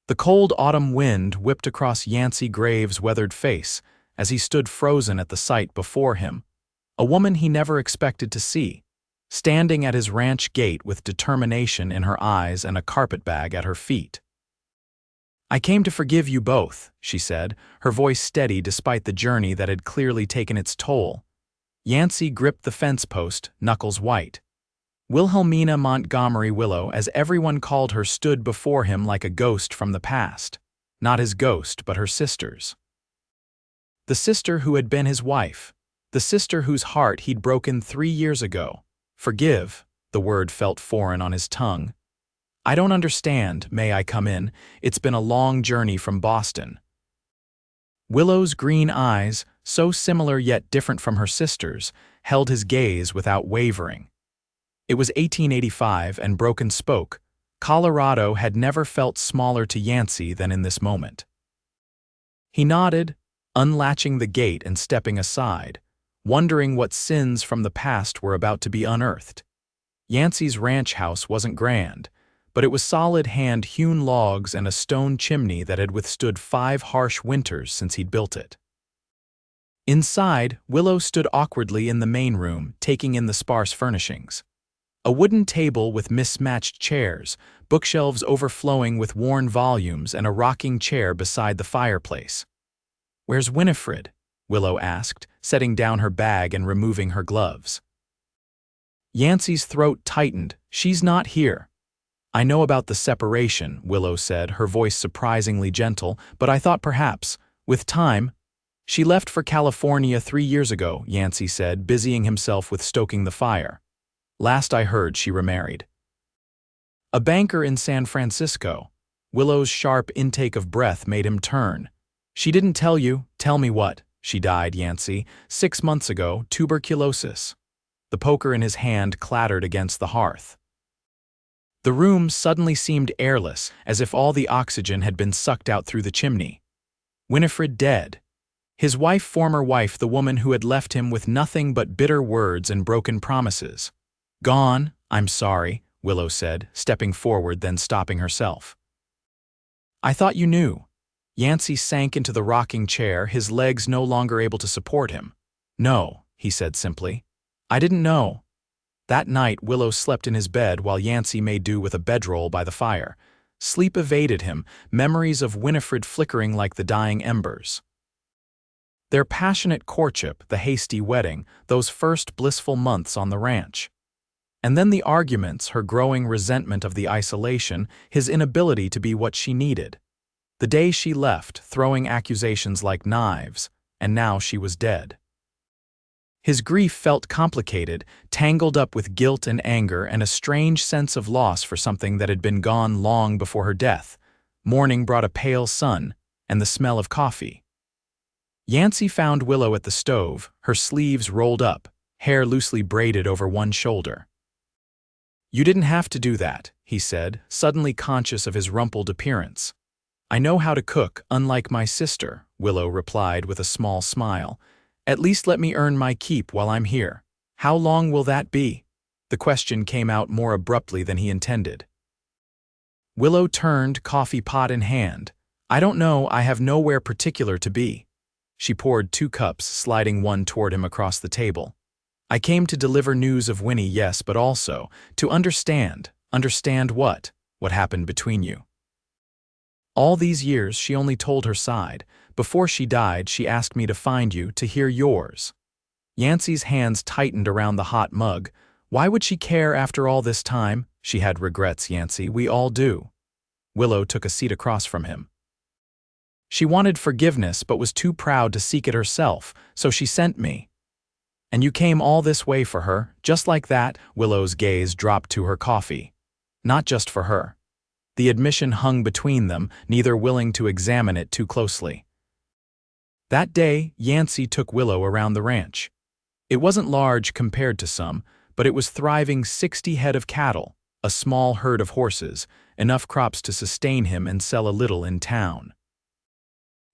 The cold autumn wind whipped across Yancey Graves' weathered face as he stood frozen at the sight before him, a woman he never expected to see, standing at his ranch gate with determination in her eyes and a carpetbag at her feet. "I came to forgive you both," she said, her voice steady despite the journey that had clearly taken its toll. Yancey gripped the fence post, knuckles white. Wilhelmina Montgomery Willow, as everyone called her, stood before him like a ghost from the past. Not his ghost, but her sister's. The sister who had been his wife. The sister whose heart he'd broken 3 years ago. Forgive, the word felt foreign on his tongue. "I don't understand, may I come in? It's been a long journey from Boston." Willow's green eyes, so similar yet different from her sister's, held his gaze without wavering. It was 1885 and Broken spoke. Colorado had never felt smaller to Yancey than in this moment. He nodded, unlatching the gate and stepping aside, wondering what sins from the past were about to be unearthed. Yancey's ranch house wasn't grand, but it was solid hand-hewn logs and a stone chimney that had withstood 5 harsh winters since he'd built it. Inside, Willow stood awkwardly in the main room, taking in the sparse furnishings. A wooden table with mismatched chairs, bookshelves overflowing with worn volumes, and a rocking chair beside the fireplace. "Where's Winifred?" Willow asked, setting down her bag and removing her gloves. Yancey's throat tightened. "She's not here." "I know about the separation," Willow said, her voice surprisingly gentle, "but I thought perhaps, with time—" "She left for California 3 years ago," Yancey said, busying himself with stoking the fire. "Last I heard, she remarried." "A banker in San Francisco." Willow's sharp intake of breath made him turn. "She didn't tell you." "Tell me what?" "She died, Yancey. 6 months ago, tuberculosis." The poker in his hand clattered against the hearth. The room suddenly seemed airless, as if all the oxygen had been sucked out through the chimney. Winifred dead. His wife, former wife, the woman who had left him with nothing but bitter words and broken promises. "Gone. I'm sorry," Willow said, stepping forward then stopping herself. "I thought you knew." Yancey sank into the rocking chair, his legs no longer able to support him. "No," he said simply. "I didn't know." That night, Willow slept in his bed while Yancey made do with a bedroll by the fire. Sleep evaded him, memories of Winifred flickering like the dying embers. Their passionate courtship, the hasty wedding, those first blissful months on the ranch. And then the arguments, her growing resentment of the isolation, his inability to be what she needed. The day she left, throwing accusations like knives, and now she was dead. His grief felt complicated, tangled up with guilt and anger and a strange sense of loss for something that had been gone long before her death. Morning brought a pale sun and the smell of coffee. Yancey found Willow at the stove, her sleeves rolled up, hair loosely braided over one shoulder. "You didn't have to do that," he said, suddenly conscious of his rumpled appearance. "I know how to cook, unlike my sister," Willow replied with a small smile. "At least let me earn my keep while I'm here." "How long will that be?" The question came out more abruptly than he intended. Willow turned, coffee pot in hand. "I don't know, I have nowhere particular to be." She poured 2 cups, sliding one toward him across the table. "I came to deliver news of Winnie, yes, but also to understand." "Understand what?" "What happened between you." All these years she only told her side. Before she died, she asked me to find you, to hear yours. Yancey's hands tightened around the hot mug. Why would she care after all this time? She had regrets, Yancey, we all do. Willow took a seat across from him. She wanted forgiveness but was too proud to seek it herself, so she sent me. And you came all this way for her, just like that? Willow's gaze dropped to her coffee. Not just for her. The admission hung between them, neither willing to examine it too closely. That day, Yancey took Willow around the ranch. It wasn't large compared to some, but it was thriving 60 head of cattle, a small herd of horses, enough crops to sustain him and sell a little in town.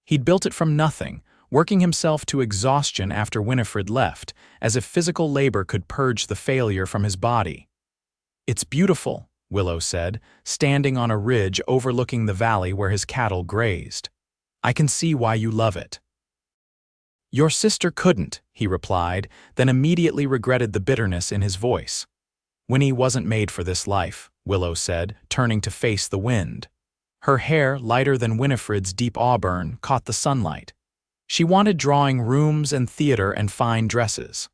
He'd built it from nothing, working himself to exhaustion after Winifred left, as if physical labor could purge the failure from his body. It's beautiful, Willow said, standing on a ridge overlooking the valley where his cattle grazed. "I can see why you love it." "Your sister couldn't," he replied, then immediately regretted the bitterness in his voice. "Winnie wasn't made for this life," Willow said, turning to face the wind. Her hair, lighter than Winifred's deep auburn, caught the sunlight. She wanted drawing rooms and theater and fine dresses.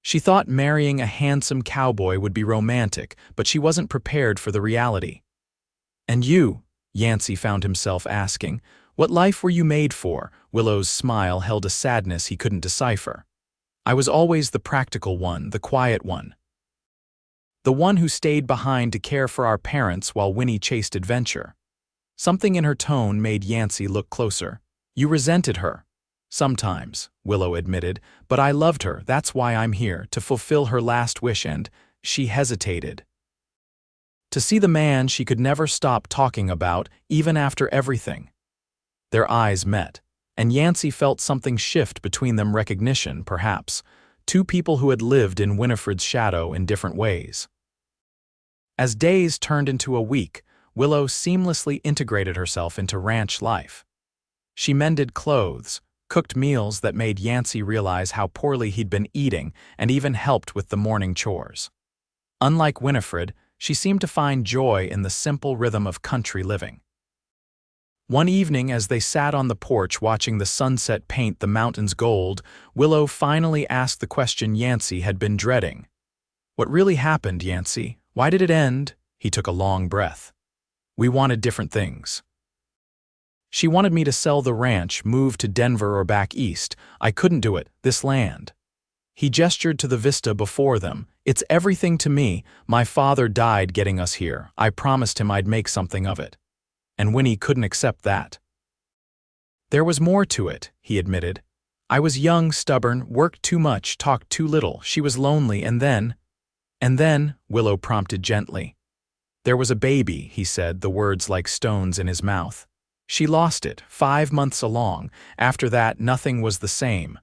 She thought marrying a handsome cowboy would be romantic, but she wasn't prepared for the reality. "And you?" Yancey found himself asking. "What life were you made for?" Willow's smile held a sadness he couldn't decipher. "I was always the practical one, the quiet one. The one who stayed behind to care for our parents while Winnie chased adventure." Something in her tone made Yancey look closer. "You resented her." "Sometimes," Willow admitted, "but I loved her. That's why I'm here, to fulfill her last wish." And she hesitated. To see the man she could never stop talking about, even after everything. Their eyes met, and Yancey felt something shift between them, recognition, perhaps. Two people who had lived in Winifred's shadow in different ways. As days turned into a week, Willow seamlessly integrated herself into ranch life. She mended clothes, cooked meals that made Yancey realize how poorly he'd been eating, and even helped with the morning chores. Unlike Winifred, she seemed to find joy in the simple rhythm of country living. One evening, as they sat on the porch watching the sunset paint the mountains gold, Willow finally asked the question Yancey had been dreading. "What really happened, Yancey? Why did it end?" He took a long breath. "We wanted different things. She wanted me to sell the ranch, move to Denver or back east. I couldn't do it, this land." He gestured to the vista before them. "It's everything to me. My father died getting us here. I promised him I'd make something of it. And Winnie couldn't accept that." "There was more to it," he admitted. "I was young, stubborn, worked too much, talked too little. She was lonely, and then—" "And then," Willow prompted gently. "There was a baby," he said, the words like stones in his mouth. "She lost it, 5 months along. After that, nothing was the same."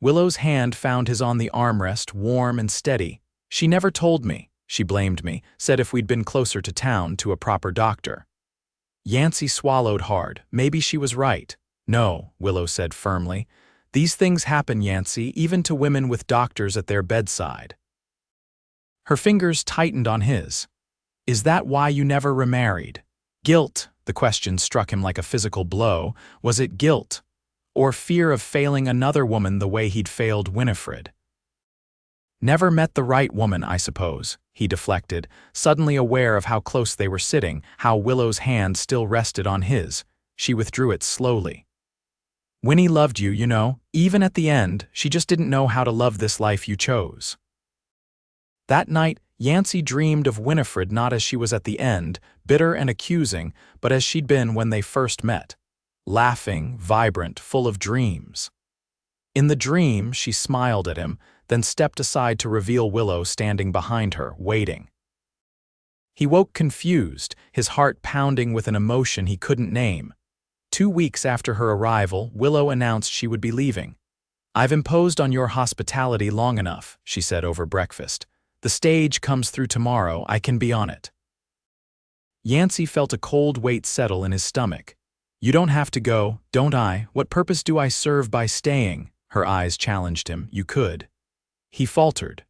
Willow's hand found his on the armrest, warm and steady. "She never told me," she blamed me, "said if we'd been closer to town, to a proper doctor." Yancey swallowed hard. Maybe she was right. "No," Willow said firmly. "These things happen, Yancey, even to women with doctors at their bedside." Her fingers tightened on his. "Is that why you never remarried?" Guilt, the question struck him like a physical blow. Was it guilt? Or fear of failing another woman the way he'd failed Winifred? "Never met the right woman, I suppose," he deflected, suddenly aware of how close they were sitting, how Willow's hand still rested on his. She withdrew it slowly. "Winnie loved you, you know. Even at the end, she just didn't know how to love this life you chose." That night, Yancey dreamed of Winifred not as she was at the end, bitter and accusing, but as she'd been when they first met. Laughing, vibrant, full of dreams. In the dream, she smiled at him, then stepped aside to reveal Willow standing behind her, waiting. He woke confused, his heart pounding with an emotion he couldn't name. 2 weeks after her arrival, Willow announced she would be leaving. "I've imposed on your hospitality long enough," she said over breakfast. "The stage comes through tomorrow. I can be on it." Yancey felt a cold weight settle in his stomach. "You don't have to go, don't I? What purpose do I serve by staying?" Her eyes challenged him. "You could." He faltered.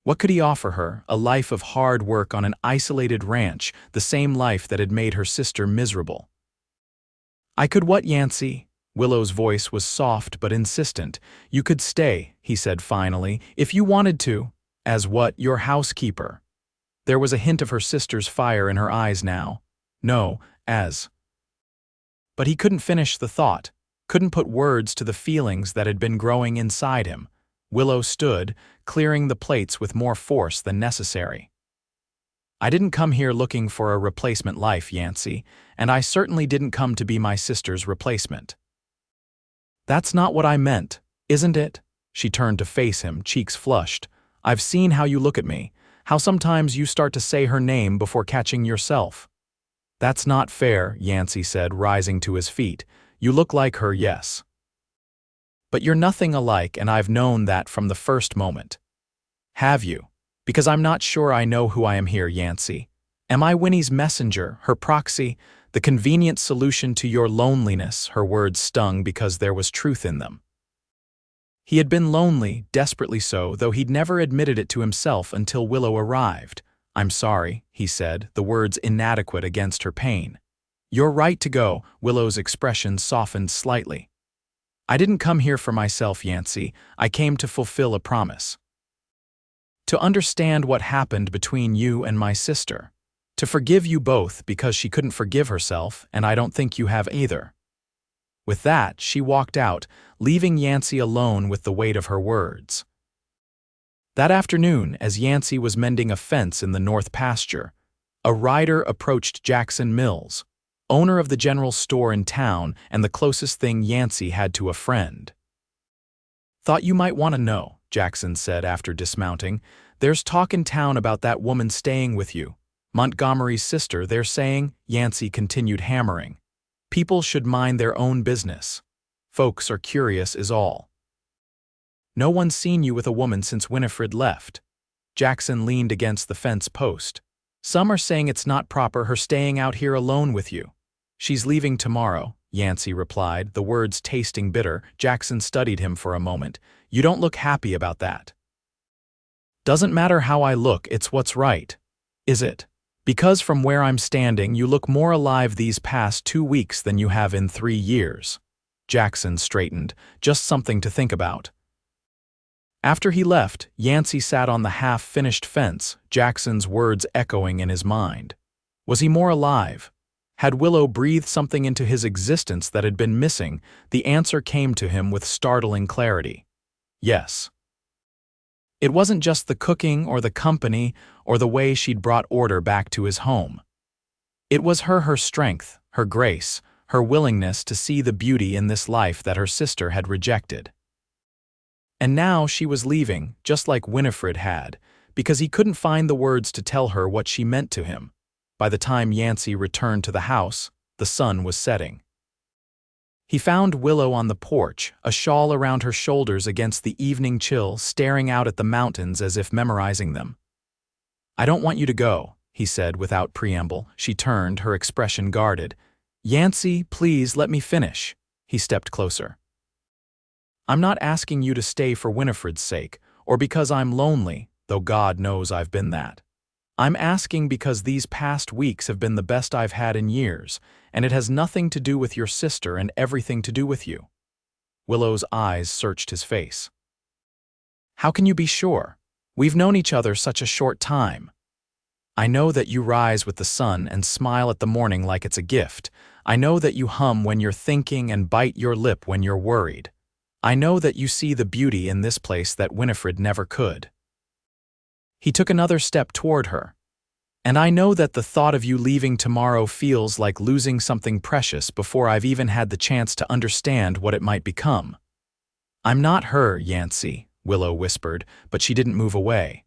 What could he offer her? A life of hard work on an isolated ranch, the same life that had made her sister miserable. "I could what, Yancey?" Willow's voice was soft but insistent. "You could stay," he said finally, "if you wanted to." "As what? Your housekeeper?" There was a hint of her sister's fire in her eyes now. "No, as—" But he couldn't finish the thought, couldn't put words to the feelings that had been growing inside him. Willow stood, clearing the plates with more force than necessary. "I didn't come here looking for a replacement life, Yancey, and I certainly didn't come to be my sister's replacement." "That's not what I meant, isn't it?" She turned to face him, cheeks flushed. "I've seen how you look at me, how sometimes you start to say her name before catching yourself." "That's not fair," Yancey said, rising to his feet. "You look like her, yes. But you're nothing alike, and I've known that from the first moment." "Have you?" Because I'm not sure I know who I am here, Yancey. Am I Winnie's messenger, her proxy, the convenient solution to your loneliness? Her words stung because there was truth in them. He had been lonely, desperately so, though he'd never admitted it to himself until Willow arrived. I'm sorry, he said, the words inadequate against her pain. You're right to go, Willow's expression softened slightly. I didn't come here for myself, Yancey. I came to fulfill a promise. To understand what happened between you and my sister. To forgive you both because she couldn't forgive herself, and I don't think you have either. With that, she walked out, leaving Yancey alone with the weight of her words. That afternoon, as Yancey was mending a fence in the north pasture, a rider approached Jackson Mills, owner of the general store in town and the closest thing Yancey had to a friend. Thought you might want to know, Jackson said after dismounting. There's talk in town about that woman staying with you. Montgomery's sister, they're saying, Yancey continued hammering. People should mind their own business. Folks are curious is all. No one's seen you with a woman since Winifred left. Jackson leaned against the fence post. Some are saying it's not proper her staying out here alone with you. She's leaving tomorrow, Yancey replied, the words tasting bitter. Jackson studied him for a moment. You don't look happy about that. Doesn't matter how I look, it's what's right. Is it? Because from where I'm standing, you look more alive these past 2 weeks than you have in 3 years. Jackson straightened, just something to think about. After he left, Yancey sat on the half-finished fence, Jackson's words echoing in his mind. Was he more alive? Had Willow breathed something into his existence that had been missing? The answer came to him with startling clarity. Yes. It wasn't just the cooking or the company or the way she'd brought order back to his home. It was her strength, her grace, her willingness to see the beauty in this life that her sister had rejected. And now she was leaving, just like Winifred had, because he couldn't find the words to tell her what she meant to him. By the time Yancey returned to the house, the sun was setting. He found Willow on the porch, a shawl around her shoulders against the evening chill, staring out at the mountains as if memorizing them. I don't want you to go, he said without preamble. She turned, her expression guarded. Yancey, please let me finish. He stepped closer. I'm not asking you to stay for Winifred's sake, or because I'm lonely, though God knows I've been that. I'm asking because these past weeks have been the best I've had in years, and it has nothing to do with your sister and everything to do with you. Willow's eyes searched his face. How can you be sure? We've known each other such a short time. I know that you rise with the sun and smile at the morning like it's a gift. I know that you hum when you're thinking and bite your lip when you're worried. I know that you see the beauty in this place that Winifred never could. He took another step toward her. And I know that the thought of you leaving tomorrow feels like losing something precious before I've even had the chance to understand what it might become. I'm not her, Yancey, Willow whispered, but she didn't move away.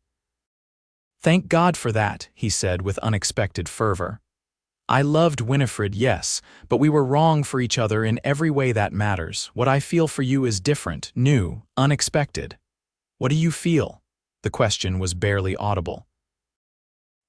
Thank God for that, he said with unexpected fervor. I loved Winifred, yes, but we were wrong for each other in every way that matters. What I feel for you is different, new, unexpected. What do you feel? The question was barely audible.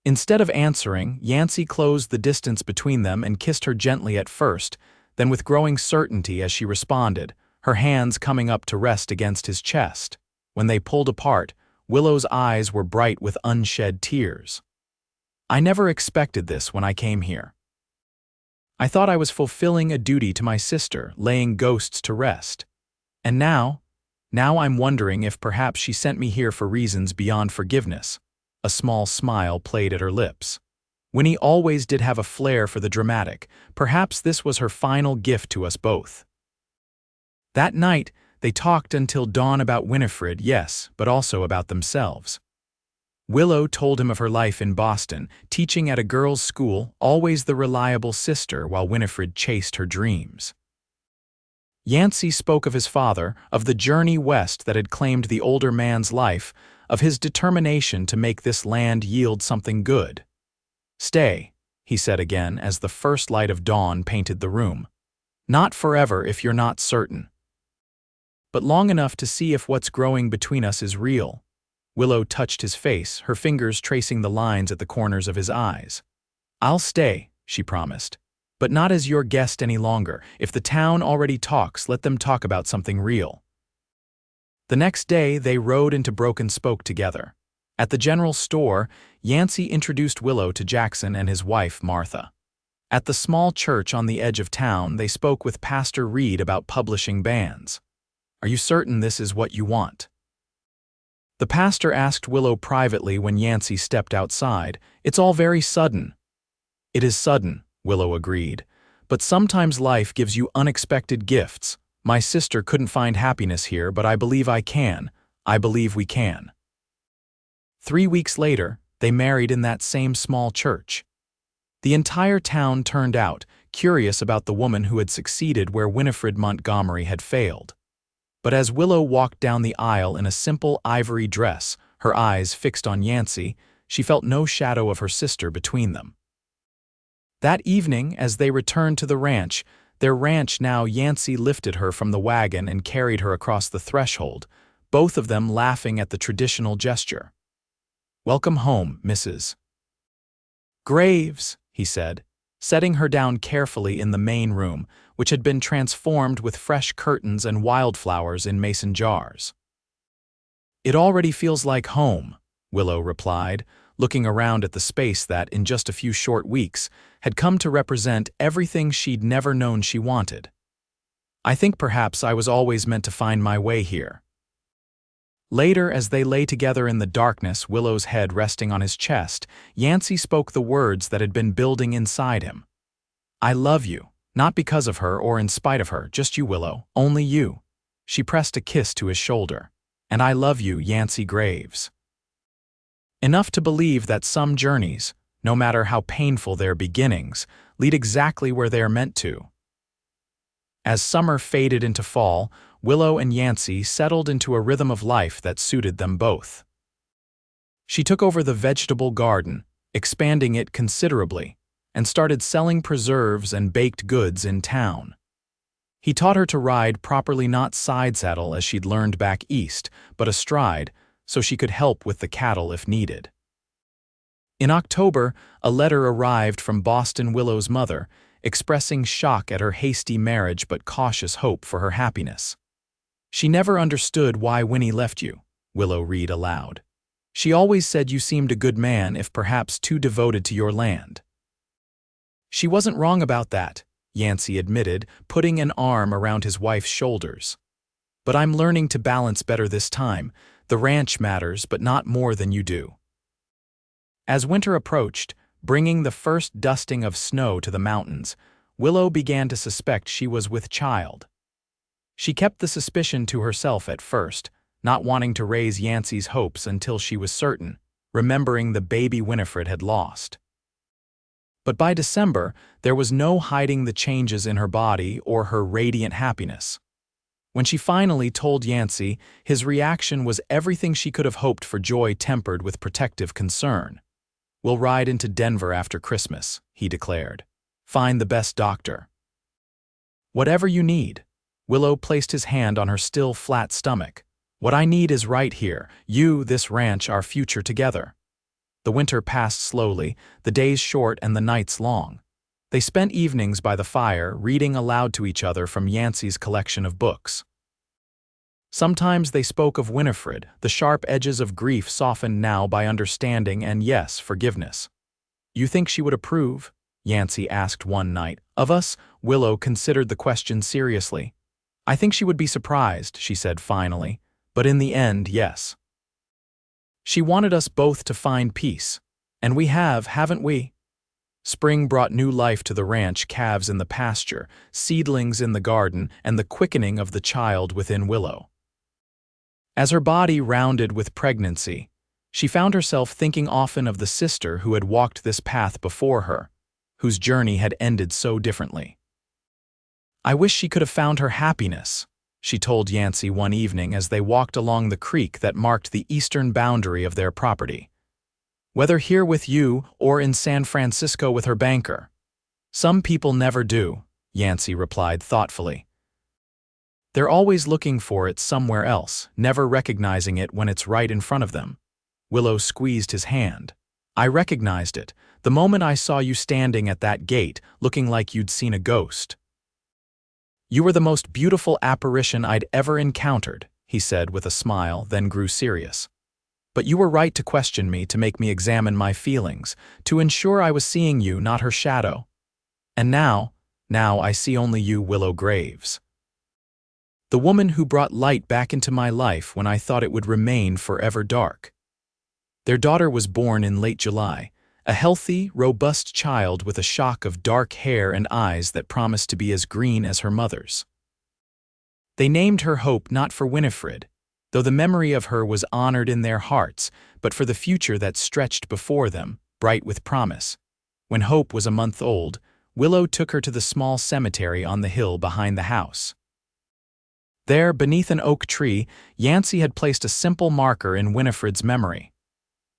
Instead of answering, Yancey closed the distance between them and kissed her gently at first, then with growing certainty as she responded, her hands coming up to rest against his chest. When they pulled apart, Willow's eyes were bright with unshed tears. I never expected this when I came here. I thought I was fulfilling a duty to my sister, laying ghosts to rest. And now I'm wondering if perhaps she sent me here for reasons beyond forgiveness. A small smile played at her lips. Winnie always did have a flair for the dramatic. Perhaps this was her final gift to us both. That night, they talked until dawn about Winifred, yes, but also about themselves. Willow told him of her life in Boston, teaching at a girls' school, always the reliable sister while Winifred chased her dreams. Yancey spoke of his father, of the journey west that had claimed the older man's life, of his determination to make this land yield something good. Stay, he said again as the first light of dawn painted the room. Not forever if you're not certain. But long enough to see if what's growing between us is real. Willow touched his face, her fingers tracing the lines at the corners of his eyes. "I'll stay," she promised. "But not as your guest any longer. If the town already talks, let them talk about something real." The next day, they rode into Broken Spoke together. At the general store, Yancey introduced Willow to Jackson and his wife, Martha. At the small church on the edge of town, they spoke with Pastor Reed about publishing bans. "Are you certain this is what you want?" The pastor asked Willow privately when Yancey stepped outside. "It's all very sudden." "It is sudden," Willow agreed. "But sometimes life gives you unexpected gifts. My sister couldn't find happiness here, but I believe I can. I believe we can." 3 weeks later, they married in that same small church. The entire town turned out, curious about the woman who had succeeded where Winifred Montgomery had failed. But as Willow walked down the aisle in a simple ivory dress, her eyes fixed on Yancey, she felt no shadow of her sister between them. That evening, as they returned to the ranch, their ranch now, Yancey lifted her from the wagon and carried her across the threshold, both of them laughing at the traditional gesture. "Welcome home, Mrs. Graves," he said, setting her down carefully in the main room, which had been transformed with fresh curtains and wildflowers in mason jars. "It already feels like home," Willow replied, looking around at the space that, in just a few short weeks, had come to represent everything she'd never known she wanted. "I think perhaps I was always meant to find my way here." Later, as they lay together in the darkness, Willow's head resting on his chest, Yancey spoke the words that had been building inside him. "I love you, not because of her or in spite of her, just you, Willow, only you." She pressed a kiss to his shoulder. "And I love you, Yancey Graves." Enough to believe that some journeys, no matter how painful their beginnings, lead exactly where they are meant to. As summer faded into fall, Willow and Yancey settled into a rhythm of life that suited them both. She took over the vegetable garden, expanding it considerably, and started selling preserves and baked goods in town. He taught her to ride properly, not side saddle as she'd learned back east, but astride, so she could help with the cattle if needed. In October, a letter arrived from Boston Willow's mother, expressing shock at her hasty marriage but cautious hope for her happiness. "She never understood why Winnie left you," Willow read aloud. "She always said you seemed a good man, if perhaps too devoted to your land." "She wasn't wrong about that," Yancey admitted, putting an arm around his wife's shoulders. "But I'm learning to balance better this time. The ranch matters, but not more than you do." As winter approached, bringing the first dusting of snow to the mountains, Willow began to suspect she was with child. She kept the suspicion to herself at first, not wanting to raise Yancey's hopes until she was certain, remembering the baby Winifred had lost. But by December, there was no hiding the changes in her body or her radiant happiness. When she finally told Yancey, his reaction was everything she could have hoped for, joy tempered with protective concern. "We'll ride into Denver after Christmas," he declared. "Find the best doctor." "Whatever you need." Willow placed his hand on her still flat stomach. "What I need is right here. You, this ranch, our future together." The winter passed slowly, the days short and the nights long. They spent evenings by the fire, reading aloud to each other from Yancey's collection of books. Sometimes they spoke of Winifred, the sharp edges of grief softened now by understanding and, yes, forgiveness. "You think she would approve?" Yancey asked one night. "Of us?" Willow considered the question seriously. "I think she would be surprised," she said finally, "but in the end, yes. She wanted us both to find peace. And we have, haven't we?" Spring brought new life to the ranch, calves in the pasture, seedlings in the garden, and the quickening of the child within Willow. As her body rounded with pregnancy, she found herself thinking often of the sister who had walked this path before her, whose journey had ended so differently. "I wish she could have found her happiness," she told Yancey one evening as they walked along the creek that marked the eastern boundary of their property. "Whether here with you or in San Francisco with her banker." "Some people never do," Yancey replied thoughtfully. "They're always looking for it somewhere else, never recognizing it when it's right in front of them." Willow squeezed his hand. I recognized it, the moment I saw you standing at that gate, looking like you'd seen a ghost. You were the most beautiful apparition I'd ever encountered, he said with a smile, then grew serious. But you were right to question me, to make me examine my feelings, to ensure I was seeing you, not her shadow. And now I see only you, Willow Graves. The woman who brought light back into my life when I thought it would remain forever dark. Their daughter was born in late July, a healthy, robust child with a shock of dark hair and eyes that promised to be as green as her mother's. They named her Hope, not for Winifred, though the memory of her was honored in their hearts, but for the future that stretched before them, bright with promise. When Hope was a month old, Willow took her to the small cemetery on the hill behind the house. There, beneath an oak tree, Yancey had placed a simple marker in Winifred's memory.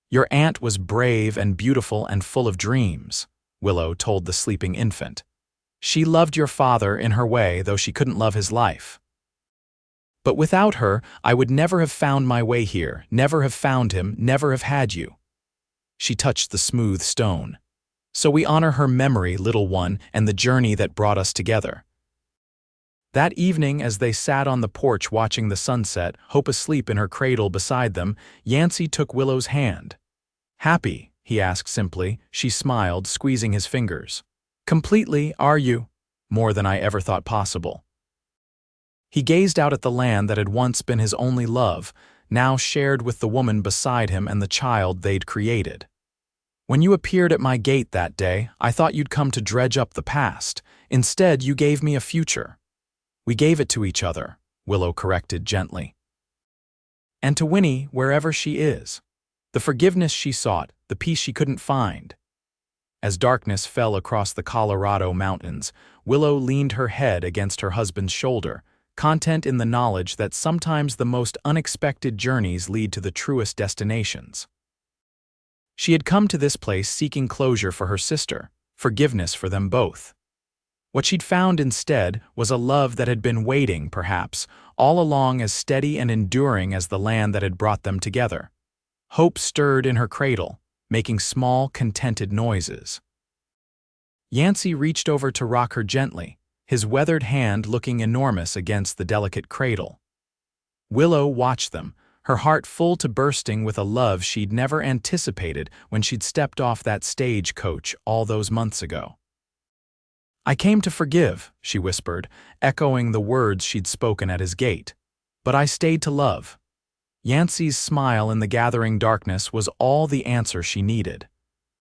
Your aunt was brave and beautiful and full of dreams, Willow told the sleeping infant. She loved your father in her way, though she couldn't love his life. But without her, I would never have found my way here, never have found him, never have had you. She touched the smooth stone. So we honor her memory, little one, and the journey that brought us together. That evening, as they sat on the porch watching the sunset, Hope asleep in her cradle beside them, Yancey took Willow's hand. Happy? He asked simply. She smiled, squeezing his fingers. Completely, are you? More than I ever thought possible. He gazed out at the land that had once been his only love, now shared with the woman beside him and the child they'd created. When you appeared at my gate that day, I thought you'd come to dredge up the past. Instead, you gave me a future. We gave it to each other, Willow corrected gently. And to Winnie, wherever she is. The forgiveness she sought, the peace she couldn't find. As darkness fell across the Colorado mountains, Willow leaned her head against her husband's shoulder, content in the knowledge that sometimes the most unexpected journeys lead to the truest destinations. She had come to this place seeking closure for her sister, forgiveness for them both. What she'd found instead was a love that had been waiting, perhaps, all along, as steady and enduring as the land that had brought them together. Hope stirred in her cradle, making small, contented noises. Yancey reached over to rock her gently, his weathered hand looking enormous against the delicate cradle. Willow watched them, her heart full to bursting with a love she'd never anticipated when she'd stepped off that stagecoach all those months ago. I came to forgive, she whispered, echoing the words she'd spoken at his gate. But I stayed to love. Yancey's smile in the gathering darkness was all the answer she needed.